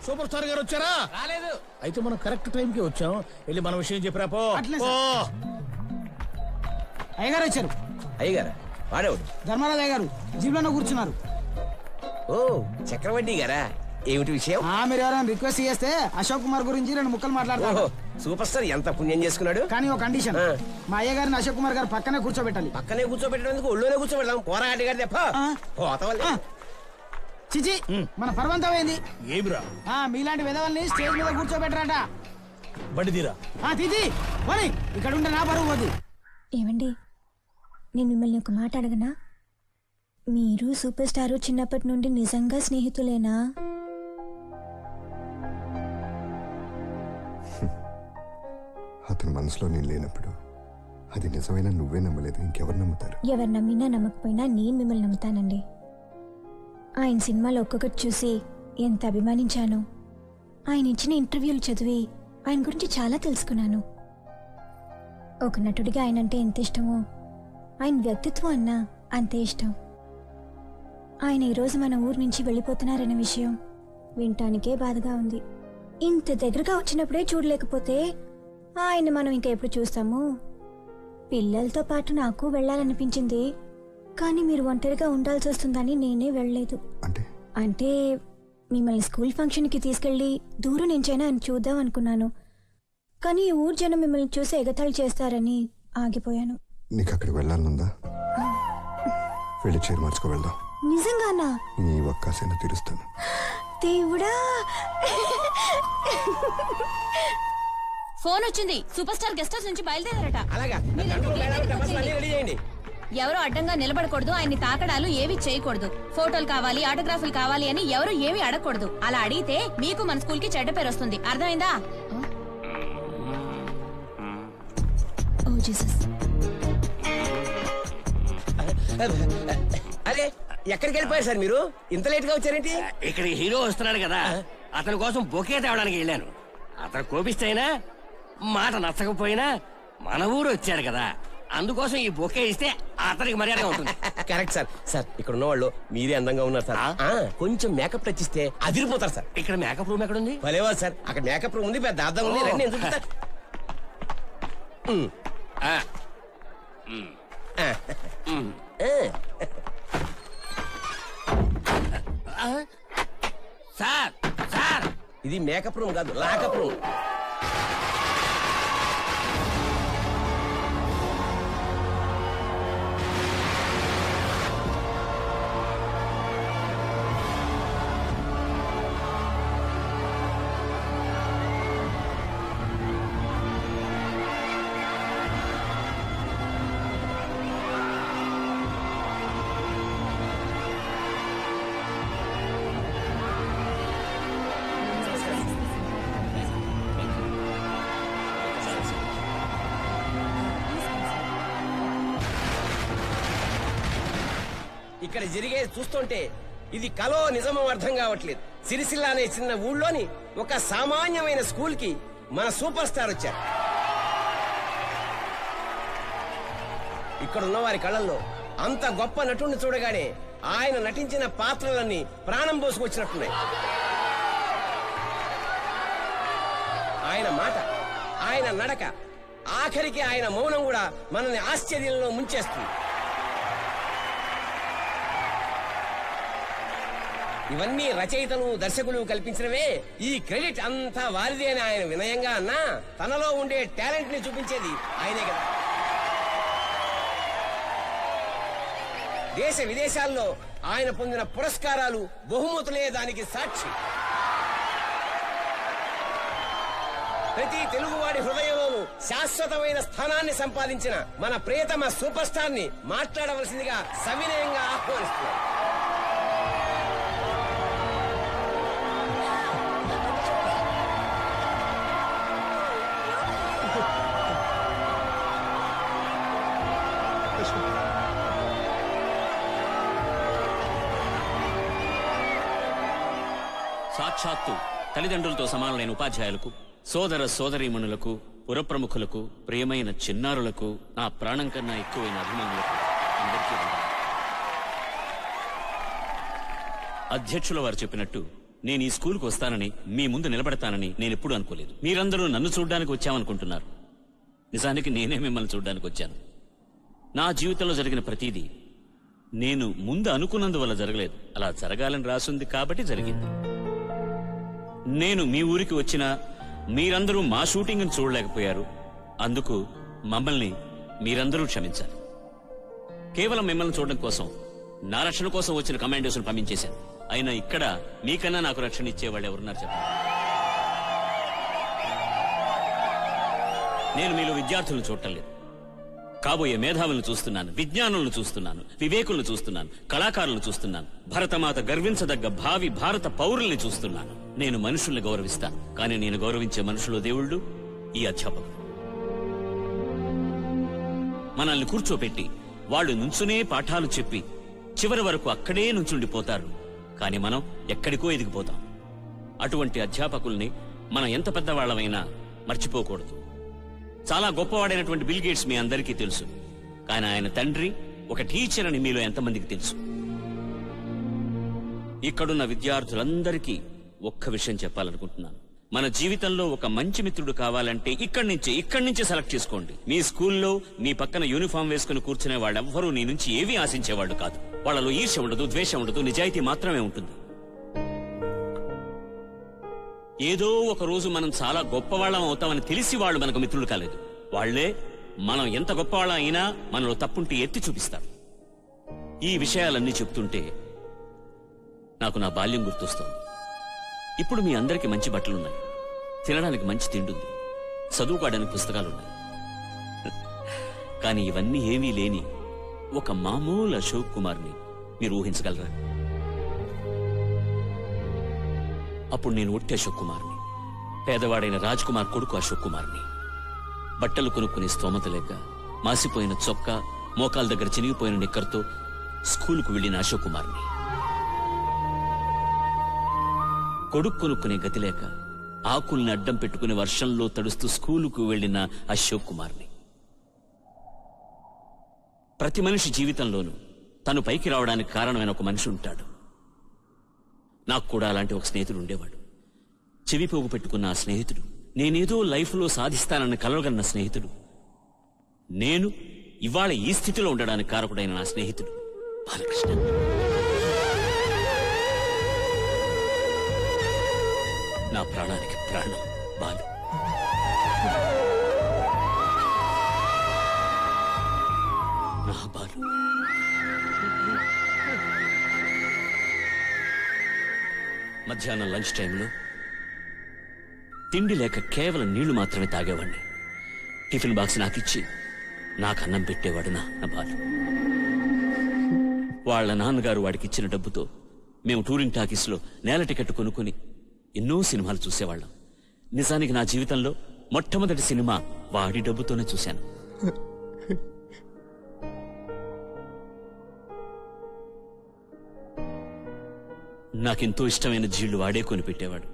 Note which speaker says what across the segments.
Speaker 1: Super star గారు వచ్చారా?
Speaker 2: రాలేదు.
Speaker 1: అయితే మనం కరెక్ట్ టైంకి వచ్చాం. వెళ్ళి మన విషయం చెప్పరా పో.
Speaker 3: అయ్యగారు వచ్చారు.
Speaker 2: అయ్యగారు వాడేవాడు?
Speaker 3: ధర్మరాజు అయ్యగారు జీబులో కూర్చున్నారు.
Speaker 2: ఓ చక్రవడ్డీ గారా, ఏమిటి విషయం?
Speaker 3: మీరు ఎవరైనా రిక్వెస్ట్ చేస్తే అశోక్ కుమార్ గురించి 2 ముక్కలు మాట్లాడతారు.
Speaker 2: సూపర్ స్టార్ ఎంత పుణ్యం చేసుకున్నాడు.
Speaker 3: కానీ ఒక కండిషన్, మా అయ్యగారిని అశోక్ కుమార్ గారు పక్కనే కూర్చోబెట్టాలి.
Speaker 2: పక్కనే కూర్చోబెట్టడానికి ఒళ్ళోనే కూర్చోబెడదాం. పోరాడి గారి
Speaker 3: చిచి మన పర్వంతమైంది.
Speaker 1: ఏమిరా
Speaker 3: మీలాంటి విధవల్ని స్టేజ్ మీద కూర్చోబెట్టరాట.
Speaker 1: బండిదీరా
Speaker 3: తీది పోనీ, ఇక్కడ ఉంటే నా పరువు పోద్ది.
Speaker 4: ఏమండి, నేను మిమ్మల్ని ఒక మాట అడగనా? మీరు సూపర్ స్టార్ చిన్నప్పటి నుండి నిజంగా స్నేహితులేనా?
Speaker 5: అతని మనసులో నేను లేనప్పుడు అది నిజమైన నువ్వే నమ్మలేదు, ఇంకెవరు నమ్ముతారు?
Speaker 4: ఎవరు నమ్మినా నమ్మకపోయినా నేను మిమ్మల్ని నమ్ముతానండి. ఆయన సినిమాలు ఒక్కొక్కటి చూసి ఎంత అభిమానించాను. ఆయన ఇచ్చిన ఇంటర్వ్యూలు చదివి ఆయన గురించి చాలా తెలుసుకున్నాను. ఒక నటుడిగా ఆయన అంటే ఎంత ఇష్టమో ఆయన వ్యక్తిత్వం అన్నా అంతే ఇష్టం. ఆయన ఈరోజు మన ఊరు నుంచి వెళ్ళిపోతున్నారనే విషయం వినటానికే బాధగా ఉంది. ఇంత దగ్గరగా వచ్చినప్పుడే చూడలేకపోతే ఆయన మనం ఇంకా ఎప్పుడు చూస్తాము? పిల్లలతో పాటు నాకు వెళ్ళాలనిపించింది, కానీ మీరు ఒంటరిగా ఉండాల్సి వస్తుందని నేనే వెళ్ళలేదు. అంటే మిమ్మల్ని స్కూల్ ఫంక్షన్కి తీసుకెళ్లి దూరం నుంచైనా అని చూద్దాం అనుకున్నాను, కానీ ఈ ఊరు జనం మిమ్మల్ని చూసి ఎగతాళి చేస్తారని ఆగిపోయాను.
Speaker 5: నీకు అక్కడికి వెళ్ళాలనుందా? వెళ్ళి చీర మార్చుకు వెళ్దాం.
Speaker 4: నిజంగానా?
Speaker 5: నీ ఒక్కసైనా తీరుస్తాను.
Speaker 4: దేవుడా,
Speaker 6: ఫోన్ వచ్చింది. సూపర్ స్టార్ గెస్ట్ హౌస్ నుంచి బయలుదేరారట. ఎవరు అడ్డంగా నిలబడకూడదు, ఆయన్ని తాకడాలు ఏవి చేయకూడదు, ఫోటోలు కావాలి, ఆటోగ్రాఫ్లు కావాలి అని ఎవరు ఏవి అడగకూడదు. అలా అడిగితే మీకు మన స్కూల్ కి చెడ్డ పేరు వస్తుంది. అర్థమైందా?
Speaker 4: ఓ జీసస్.
Speaker 2: అరే ఎక్కడికి వెళ్ళిపోయారు సార్ మీరు? ఇంత లేట్ గా వచ్చారేంటి?
Speaker 7: ఇక్కడ హీరో వస్తున్నాడు కదా, అతని కోసం బొకే తేవడానికి వెళ్ళాను. అతను కోపిస్తైనా మాట నచ్చకపోయినా మన ఊరు వచ్చాడు కదా, అందుకోసం ఈ బొకే ఇస్తే అతనికి మర్యాద ఉంటుంది.
Speaker 2: Correct sir. సార్ ఇక్కడ ఉన్న వాళ్ళు మీరే అందంగా ఉన్నారు సార్. కొంచెం మేకప్ టచ్ ఇస్తే అదిరిపోతారు సార్.
Speaker 7: ఇక్కడ మేకప్ రూమ్ ఎక్కడ ఉంది?
Speaker 2: భలేవారు సార్, అక్కడ మేకప్ రూమ్ ఉంది, పెద్ద అద్దం ఉంది. రండి, నేను చూపిస్తా.
Speaker 7: సార్ సార్,
Speaker 2: ఇది మేకప్ రూమ్ కాదు, లాకప్ రూమ్. ఇక్కడ జరిగేది చూస్తుంటే ఇది కలో నిజమో అర్థం కావట్లేదు. సిరిసిల్ల అనే చిన్న ఊళ్ళోని ఒక సామాన్యమైన స్కూల్ కి మన సూపర్ స్టార్ వచ్చారు. ఇక్కడ ఉన్న వారి కళ్ళల్లో అంత గొప్ప నటుడిని చూడగానే ఆయన నటించిన పాత్రలన్నీ ప్రాణం పోసుకొచ్చినట్టున్నాయి. ఆయన మాట, ఆయన నడక, ఆఖరికి ఆయన మౌనం కూడా మనల్ని ఆశ్చర్యంలో ముంచేస్తుంది. ఇవన్నీ రచయితలు, దర్శకులు కల్పించినవే. ఈ క్రెడిట్ అంతా వారిదే అని ఆయన వినయంగా అన్నా, తనలో ఉండే టాలెంట్ ని చూపించేది ఆయనే కదా. దేశ విదేశాల్లో ఆయన పొందిన పురస్కారాలు, బహుమతులే దానికి సాక్షి. ప్రతి తెలుగువాడి హృదయంలోనూ శాశ్వతమైన స్థానాన్ని సంపాదించిన మన ప్రియతమ సూపర్ స్టార్ ని మాట్లాడవలసిందిగా సవినయంగా ఆహ్వానిస్తున్నారు.
Speaker 8: సాక్షాత్తు తల్లిదండ్రులతో సమానులైన ఉపాధ్యాయులకు, సోదర సోదరీమణులకు, పురప్రముఖులకు, ప్రియమైన చిన్నారులకు, నా ప్రాణం కన్నా ఎక్కువైన అభిమానులకు అందరికీ అధ్యక్షుల వారు చెప్పినట్టు నేను ఈ స్కూల్కి వస్తానని మీ ముందు నిలబడతానని నేను ఎప్పుడూ అనుకోలేదు. మీరందరూ నన్ను చూడ్డానికి వచ్చామనుకుంటున్నారు. నిజానికి నేనే మిమ్మల్ని చూడ్డానికి వచ్చాను. నా జీవితంలో జరిగిన ప్రతిదీ నేను ముందు అనుకున్నందువల్ల జరగలేదు. అలా జరగాలని రాసుంది కాబట్టి జరిగింది. నేను మీ ఊరికి వచ్చినా మీరందరూ మా షూటింగ్ను చూడలేకపోయారు. అందుకు మమ్మల్ని మీరందరూ క్షమించాలి. కేవలం మిమ్మల్ని చూడడం కోసం, నా రక్షణ కోసం వచ్చిన కమాండోస్ను పంపించేశాను. అయినా ఇక్కడ మీకన్నా నాకు రక్షణ ఇచ్చేవాళ్ళు ఎవరున్నారు చెప్పండి? నేను మీలో విద్యార్థులను చూడటం లేదు, కాబోయే మేధావులను చూస్తున్నాను, విజ్ఞానులను చూస్తున్నాను, వివేకులను చూస్తున్నాను, కళాకారులను చూస్తున్నాను, భరతమాత గర్వించదగ్గ భావి భారత పౌరుల్ని చూస్తున్నాను. నేను మనుషుల్ని గౌరవిస్తాను, కానీ నేను గౌరవించే మనుషులు దేవుళ్ళు ఈ అధ్యాపకులు. మనల్ని కూర్చోపెట్టి వాళ్ళు నుంచునే పాఠాలు చెప్పి చివరి వరకు అక్కడే నుంచుండిపోతారు. కానీ మనం ఎక్కడికో ఎదిగిపోతాం. అటువంటి అధ్యాపకుల్ని మనం ఎంత పెద్దవాళ్లమైనా మర్చిపోకూడదు. చాలా గొప్పవాడైనటువంటి బిల్ గేట్స్ మీ అందరికీ తెలుసు, కానీ ఆయన తండ్రి ఒక టీచర్ అని మీలో ఎంతమందికి తెలుసు? ఇక్కడున్న విద్యార్థులందరికీ ఒక్క విషయం చెప్పాలనుకుంటున్నాను. మన జీవితంలో ఒక మంచి మిత్రుడు కావాలంటే ఇక్కడి నుంచే సెలెక్ట్ చేసుకోండి. మీ స్కూల్లో మీ పక్కన యూనిఫామ్ వేసుకుని కూర్చునే వాళ్ళెవ్వరూ నీ నుంచి ఏవీ ఆశించేవాళ్ళు కాదు. వాళ్ళలో ఈర్ష్య ఉండదు, ద్వేషం ఉండదు, నిజాయితీ మాత్రమే ఉంటుంది. ఏదో ఒక రోజు మనం చాలా గొప్పవాళ్ళం అవుతామని తెలిసి వాళ్ళు మనకు మిత్రులు కాలేదు. వాళ్లే మనం ఎంత గొప్పవాళ్ళం అయినా మనలో తప్పుంటే ఎత్తి చూపిస్తారు. ఈ విషయాలన్నీ చెప్తుంటే నాకు నా బాల్యం గుర్తొస్తోంది. ఇప్పుడు మీ అందరికీ మంచి బట్టలున్నాయి, తినడానికి మంచి తిండుంది, చదువుకోవడానికి పుస్తకాలున్నాయి. కానీ ఇవన్నీ ఏమీ లేని ఒక మామూలు అశోక్ కుమార్ని మీరు ఊహించగలరా? అప్పుడు నేను ఒట్టి అశోక్ కుమార్ని, పేదవాడైన రాజ్ కుమార్ కొడుకు అశోక్ కుమార్ని. బట్టలు కొనుక్కునే స్తోమత లేక మాసిపోయిన చొక్కా, మోకాల దగ్గర చినిగిపోయిన నిక్కర్తో స్కూలుకు వెళ్లిన అశోక్ కుమార్ని. కొడుకు కొనుక్కునే గతి లేక ఆకుల్ని అడ్డం పెట్టుకుని వర్షంలో తడుస్తూ స్కూలుకు వెళ్లిన అశోక్ కుమార్ని. ప్రతి మనిషి జీవితంలోనూ తను పైకి రావడానికి కారణమైన ఒక మనిషి ఉంటాడు. నాకు కూడా అలాంటి ఒక స్నేహితుడు ఉండేవాడు. చెవిపోగు పెట్టుకున్న ఆ స్నేహితుడు, నేనేదో లైఫ్లో సాధిస్తానన్న కలవగన్న స్నేహితుడు, నేను ఇవాళ ఈ స్థితిలో ఉండడానికి కారకుడైన నా స్నేహితుడు బాలకృష్ణ. నా ప్రాణానికి ప్రాణం బాలు. నా బాలు. మధ్యాహ్నం లంచ్ టైంలో తిండి లేక కేవలం నీళ్లు మాత్రమే తాగేవాడిని. టిఫిన్ బాక్స్ నాకిచ్చి నాకు అన్నం పెట్టేవాడు నా బాలు. వాళ్ల నాన్నగారు వాడికి ఇచ్చిన డబ్బుతో మేము టూరింగ్ టాకీస్లో నేల టికెట్ కొనుక్కుని ఎన్నో సినిమాలు చూసేవాళ్ళం. నిజానికి నా జీవితంలో మొట్టమొదటి సినిమా వాడి డబ్బుతోనే చూశాను. నాకెంతో ఇష్టమైన జీళ్లు వాడే కొనిపెట్టేవాడు.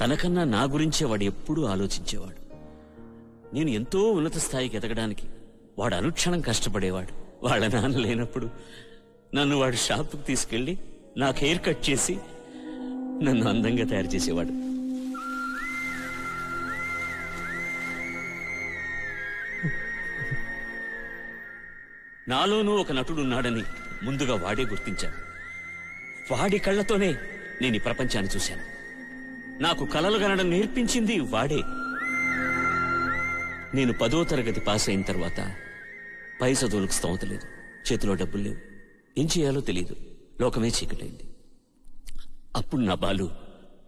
Speaker 8: తనకన్నా నా గురించే వాడు ఎప్పుడూ ఆలోచించేవాడు. నేను ఎంతో ఉన్నత స్థాయికి ఎదగడానికి వాడు అనుక్షణం కష్టపడేవాడు. వాళ్ళ నాన్న లేనప్పుడు నన్ను వాడు షాప్కి తీసుకెళ్లి నాకు హెయిర్ కట్ చేసి నన్ను అందంగా తయారు చేసేవాడు. నాలోనూ ఒక నటుడున్నాడని ముందుగా వాడే గుర్తించాడు. వాడి కళ్ళతోనే నేను ఈ ప్రపంచాన్ని చూశాను. నాకు కలలు కనడం నేర్పించింది వాడే. నేను 10వ తరగతి పాస్ అయిన తర్వాత పై చదువులకు స్తోమత లేదు, చేతిలో డబ్బులు లేవు, ఏం చేయాలో తెలియదు, లోకమే చీకటైంది. అప్పుడు నా బాలు,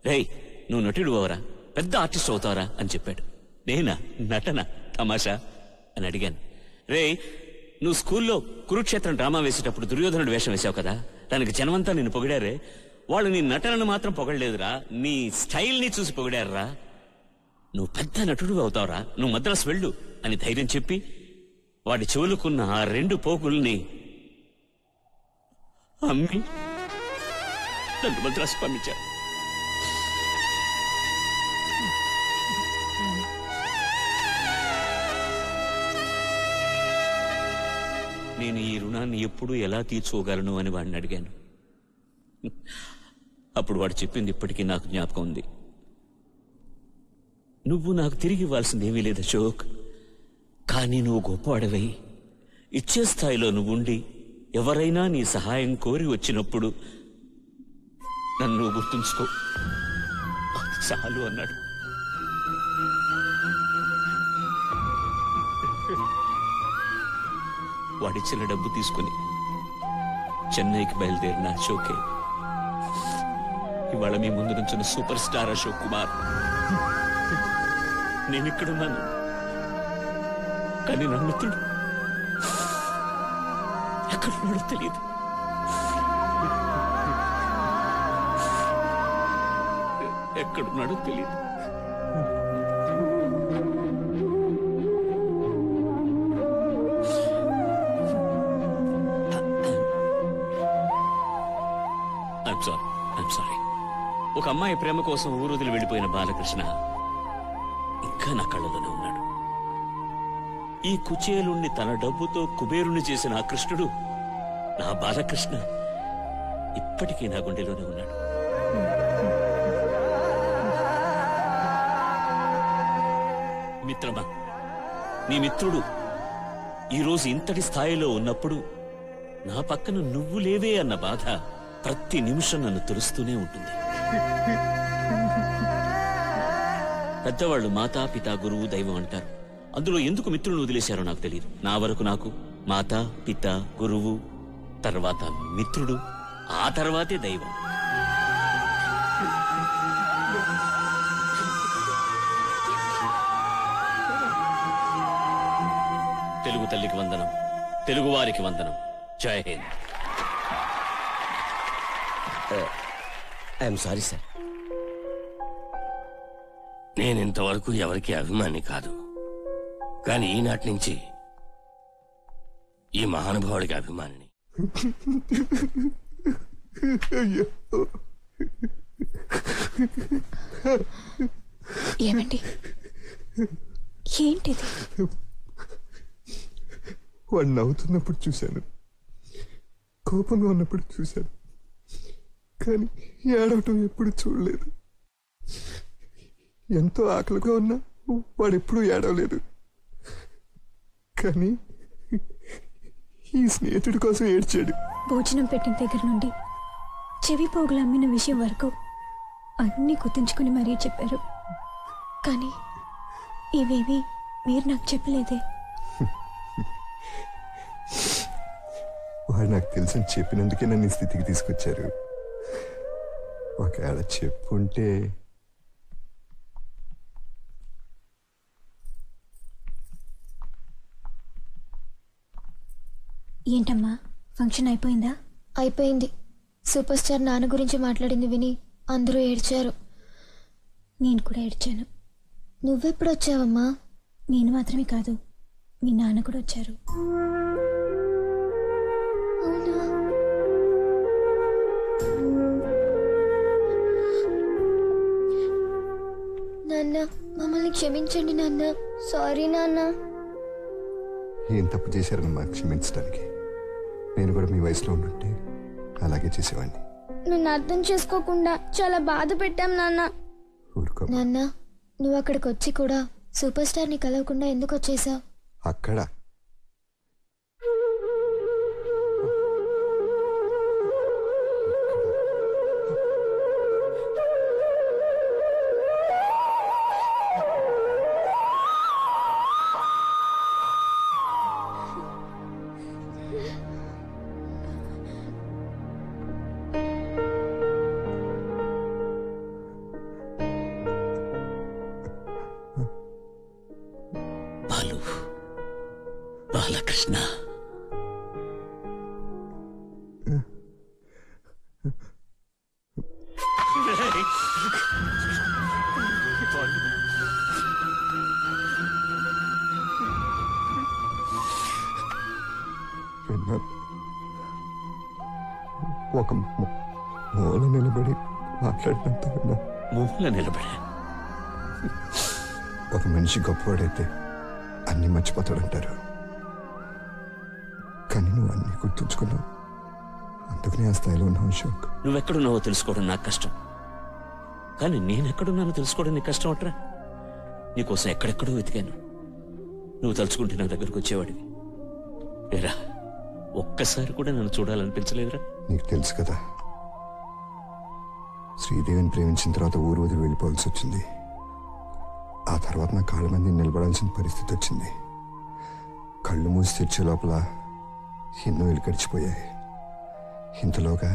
Speaker 8: రేయ్ నువ్వు నటుడు అవరా, పెద్ద ఆర్టిస్ట్ అవుతావరా అని చెప్పాడు. నేనా నటన తమాషా అని అడిగాను. రేయ్ నువ్వు స్కూల్లో కురుక్షేత్రం డ్రామా వేసేటప్పుడు దుర్యోధనుడు వేషం వేసావు కదా, దానికి జనమంతా నిన్ను పొగిడారే. వాళ్ళు నీ నటనను మాత్రం పొగడలేదురా, నీ స్టైల్ని చూసి పొగిడారురా. నువ్వు పెద్ద నటుడు అవుతావురా, నువ్వు మద్రాసు వెళ్ళు అని ధైర్యం చెప్పి వాడి చెవులుకున్న ఆ 2 పోగుల్ని అమ్మి నన్ను మద్రాసు పంపించాడు. నేను ఈ రుణాన్ని ఎప్పుడు ఎలా తీర్చుకోగలను అని వాడిని అడిగాను. అప్పుడు వాడు చెప్పింది ఇప్పటికీ నాకు జ్ఞాపకం ఉంది. నువ్వు నాకు తిరిగి ఇవ్వాల్సిందేమీ లేదు అశోక్, కానీ నువ్వు గొప్పవాడవై ఇచ్చే స్థాయిలో నువ్వుండి ఎవరైనా నీ సహాయం కోరి వచ్చినప్పుడు నన్ను గుర్తుంచుకో, అది చాలు అన్నాడు. వాడిచ్చిన డబ్బు తీసుకుని చెన్నైకి బయలుదేరిన అశోకే ఇవాళ మీ ముందు నుంచిన సూపర్ స్టార్ అశోక్ కుమార్. నేనిక్కడున్నాను, కానీ నా మిత్రుడు ఎక్కడున్నాడో తెలియదు. ఎక్కడున్నాడో తెలియదు. సారీ. ఒక అమ్మాయి ప్రేమ కోసం ఊరుదిలి వెళ్ళిపోయిన బాలకృష్ణ ఇంకా నా కళ్ళలోనే ఉన్నాడు. ఈ కుచేలుణ్ణి తన డబ్బుతో కుబేరుణ్ణి చేసిన ఆ కృష్ణుడు, నా బాలకృష్ణ, ఇప్పటికీ నా గుండెలోనే ఉన్నాడు. మిత్రమా, నీ మిత్రుడు ఈరోజు ఇంతటి స్థాయిలో ఉన్నప్పుడు నా పక్కన నువ్వు లేవే అన్న బాధ ప్రతి నిమిషం నన్ను తెలుస్తూనే ఉంటుంది. పెద్దవాళ్ళు మాతా పిత గురువు దైవం అంటారు. అందులో ఎందుకు మిత్రులను వదిలేశారో నాకు తెలియదు. నా వరకు నాకు మాతా పిత గురువు, తర్వాత మిత్రుడు, ఆ తర్వాతే దైవం. తెలుగు తల్లికి వందనం, తెలుగువారికి వందనం. Jai Hind.
Speaker 2: I'm sorry sir.
Speaker 7: నేనింతవరకు ఎవరికి అభిమాని కాదు, కానీ ఈనాటి నుంచి ఈ మహానుభావుడికి అభిమానిని.
Speaker 4: ఏమండి, ఏంటిది?
Speaker 5: వాడు నవ్వుతున్నప్పుడు చూశాను, కోపంగా ఉన్నప్పుడు చూశాను, కానీ ఏడవటం ఎప్పుడు చూడలేదు. ఎంతో ఆకలిగా ఉన్నా వాడెప్పుడూ ఏడవలేదు. కానీ ఈ స్నేహితుడి కోసం ఏడ్చాడు.
Speaker 4: భోజనం పెట్టిన దగ్గర నుండి చెవి పోగులు అమ్మిన విషయం వరకు అన్నీ గుర్తుంచుకుని మరీ చెప్పారు. కానీ ఇవేవి మీరు నాకు చెప్పలేదే.
Speaker 5: వాడు నాకు తెలుసని చెప్పినందుకే నన్ను ఈ స్థితికి తీసుకొచ్చారు. ఒకవేళ చెప్పుంటే
Speaker 4: ఏంటమ్మా, ఫంక్షన్ అయిపోయిందా?
Speaker 9: అయిపోయింది. సూపర్ స్టార్ నాన్న గురించి మాట్లాడింది విని అందరూ ఏడ్చారు.
Speaker 4: నేను కూడా ఏడ్చాను.
Speaker 9: నువ్వెప్పుడు వచ్చావమ్మా?
Speaker 4: నేను మాత్రమే కాదు, మీ నాన్న కూడా వచ్చారు.
Speaker 9: అవునా? నాన్న, మమ్మల్ని క్షమించండి నాన్న. సారీ నాన్న.
Speaker 5: ఏం తప్పు చేశారన్నమా క్షమించడానికి? నేను కూడా మీ వయసులో ఉండుంటే అలాగే చేసేవాడిని.
Speaker 9: నన్ను అర్థం చేసుకోకుండా చాలా బాధ పెట్టాం నాన్న.
Speaker 5: ఊరుకో
Speaker 9: నాన్న, నువ్వు అక్కడికి వచ్చి కూడా సూపర్ స్టార్ని కలవకుండా ఎందుకు వచ్చేసావు?
Speaker 5: అక్కడ
Speaker 8: బాలకృష్ణ,
Speaker 5: ఒక మూల నిలబడి మాట్లాడినంత విన్నా.
Speaker 8: మూల నిలబడా?
Speaker 5: ఒక మనిషి గొప్పవాడైతే అన్ని మర్చిపోతాడంటారు, కానీ నువ్వు అన్ని గుర్తుంచుకున్నావు. అందుకనే ఆ స్థాయిలో ఉన్నావు అశోక్.
Speaker 8: నువ్వెక్కడున్నావో తెలుసుకోవడం నాకు కష్టం, కానీ నేనెక్కడున్నానో తెలుసుకోవడం నీకు కష్టం అట్రా. నీకోసం ఎక్కడెక్కడో వెతికాను. నువ్వు తలుచుకుంటే నా దగ్గరకు వచ్చేవాడివి. ఏరా, ఒక్కసారి కూడా నన్ను చూడాలనిపించలేదురా?
Speaker 5: నీకు తెలుసు కదా, శ్రీదేవిని ప్రేమించిన తర్వాత ఊరు వదిలి వెళ్ళిపోవాల్సి వచ్చింది. ఆ తర్వాత నా కాళ్ళ మీద నిలబడాల్సిన పరిస్థితి వచ్చింది. కళ్ళు మూసి తెచ్చే లోపల ఎన్నో ఇల్లు గడిచిపోయాయి. ఇంతలోగా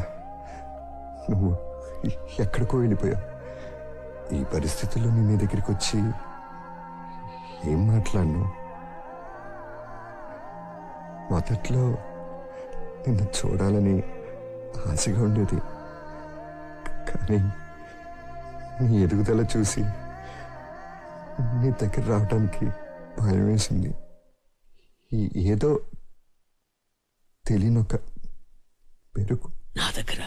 Speaker 5: నువ్వు ఎక్కడికో వెళ్ళిపోయావు. ఈ పరిస్థితుల్లో నీ దగ్గరికి వచ్చి ఏం మాట్లాడను. మొదట్లో నిన్ను చూడాలని ఆశగా ఉండేది, కానీ నీ ఎదుగుదల చూసి నీ దగ్గర రావడానికి భయం వేసింది. ఏదో తెలియనొక పెరుగు
Speaker 8: నా దగ్గర.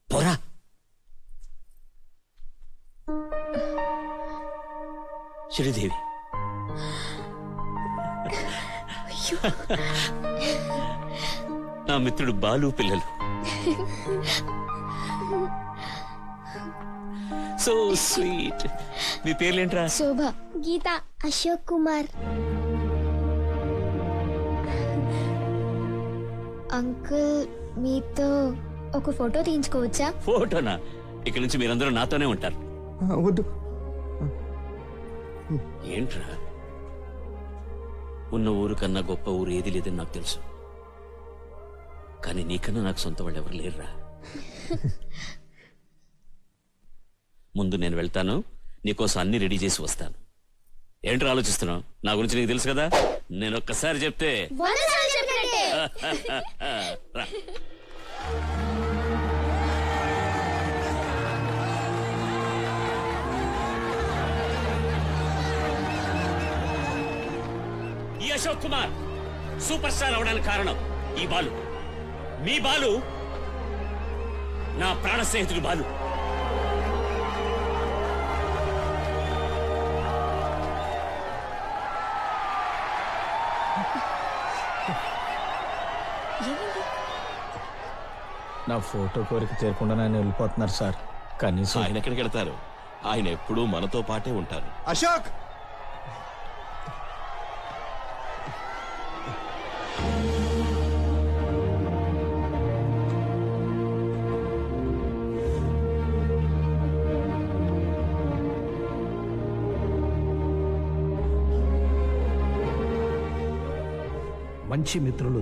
Speaker 8: పోరా. శ్రీదేవి, నా మిత్రుడు బాలు పిల్లలు. So sweet. మీ పేర్లేంట్రా?
Speaker 9: శోభ, గీత, అశోక్ కుమార్. అంకుల్, మీతో ఒక ఫోటో తీయించుకోవచ్చా?
Speaker 8: ఫోటోనా? ఇక్కడి నుంచి మీరందరూ నాతోనే ఉంటారు.
Speaker 5: వద్దు.
Speaker 8: ఏంట్రా, ఉన్న ఊరు కన్నా గొప్ప ఊరు ఏది లేదని నాకు తెలుసు, కానీ నీకన్నా నాకు సొంత వాళ్ళు ఎవరు లేరురా. ముందు నేను వెళ్తాను, నీకోసం అన్ని రెడీ చేసి వస్తాను. ఏంట్రా ఆలోచిస్తున్నావు? నా గురించి నీకు తెలుసు కదా. నేను ఒక్కసారి చెప్తే రా. ఈ అశోక్ కుమార్ సూపర్ స్టార్ అవడానికి కారణం ఈ బాలు. మీ బాలు నా ప్రాణ స్నేహితుడు బాలు.
Speaker 1: నా ఫోటో కోరిక తీరకుండా ఆయన వెళ్ళిపోతున్నారు సార్. కనీసం
Speaker 10: ఆయన ఎక్కడికి వెళ్తారు? ఆయన ఎప్పుడూ మనతో పాటే ఉంటారు.
Speaker 5: అశోక్,
Speaker 1: మంచి మిత్రులు